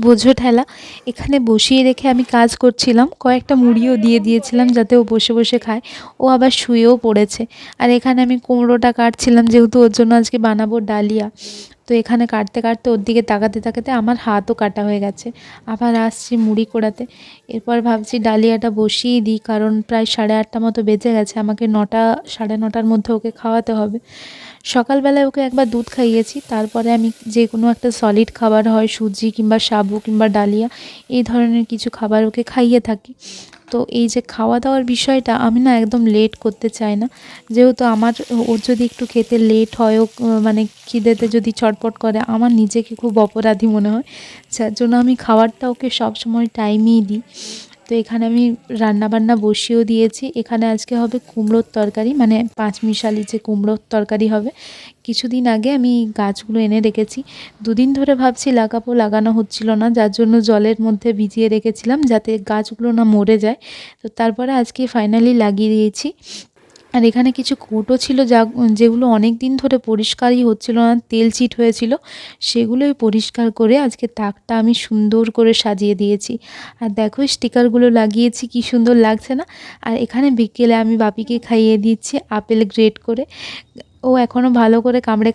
বোঝো ঠেলা এখানে বসিয়ে রেখে আমি কাজ করছিলাম, কয়েকটা মুড়িও দিয়ে দিয়েছিলাম যাতে ও বসে বসে খায়। ও আবার শুয়েও পড়েছে। আর এখানে আমি কুমড়োটা কাটছিলাম, যেহেতু ওর জন্য আজকে বানাবো ডালিয়া। তো এখানে কাটতে কাটতে ওর দিকে তাকাতে তাকাতে আমার হাতও কাটা হয়ে গেছে। আবার আসছি মুড়ি কোড়াতে। এরপর ভাবছি ডালিয়াটা বসিয়ে দিই, কারণ প্রায় 8:30 মতো বেজে গেছে, আমাকে 9টা 9:30টার মধ্যে ওকে খাওয়াতে হবে। সকালবেলায় ওকে একবার দুধ খাইয়েছি, তারপরে আমি যে কোনো একটা সলিড খাবার, হয় সুজি কিংবা সাবু কিংবা ডালিয়া, এই ধরনের কিছু খাবার ওকে খাইয়ে থাকি। তো এই যে খাওয়া দাওয়ার বিষয়টা আমি না একদম লেট করতে চাই না, যেহেতু আমার ওর যদি একটু খেতে লেট হয়, ও মানে খিদেতে যদি চটপট করে, আমার নিজেকে খুব অপরাধী মনে হয়। যার জন্য আমি খাবারটা ওকে সবসময় টাইমেই দিই। তো এখানে আমি রান্নাবান্না বসিয়েও দিয়েছি। এখানে আজকে হবে কুমড়োর তরকারি, মানে পাঁচমিশালি যে কুমড়োর তরকারি হবে। কিছুদিন আগে আমি গাছগুলো এনে রেখেছি, দুদিন ধরে ভাবছি লাগাবো, লাগানো হচ্ছিল না, যার জন্য জলের মধ্যে ভিজিয়ে রেখেছিলাম যাতে গাছগুলো না মরে যায়। তো তারপরে আজকে ফাইনালি লাগিয়ে দিয়েছি। আর এখানে কিছু কৌটো ছিল যেগুলো অনেক দিন ধরে পরিষ্কারই হচ্ছিল না, তেল চিট হয়েছিল, সেগুলোই পরিষ্কার করে আজকে তাকটা আমি সুন্দর করে সাজিয়ে দিয়েছি। আর দেখো স্টিকারগুলো লাগিয়েছি, কি সুন্দর লাগছে না। আর এখানে বিকেলে আমি বাপিকে খাইয়ে দিচ্ছি আপেল গ্রেট করে। ও এখনও ভালো করে কামড়ে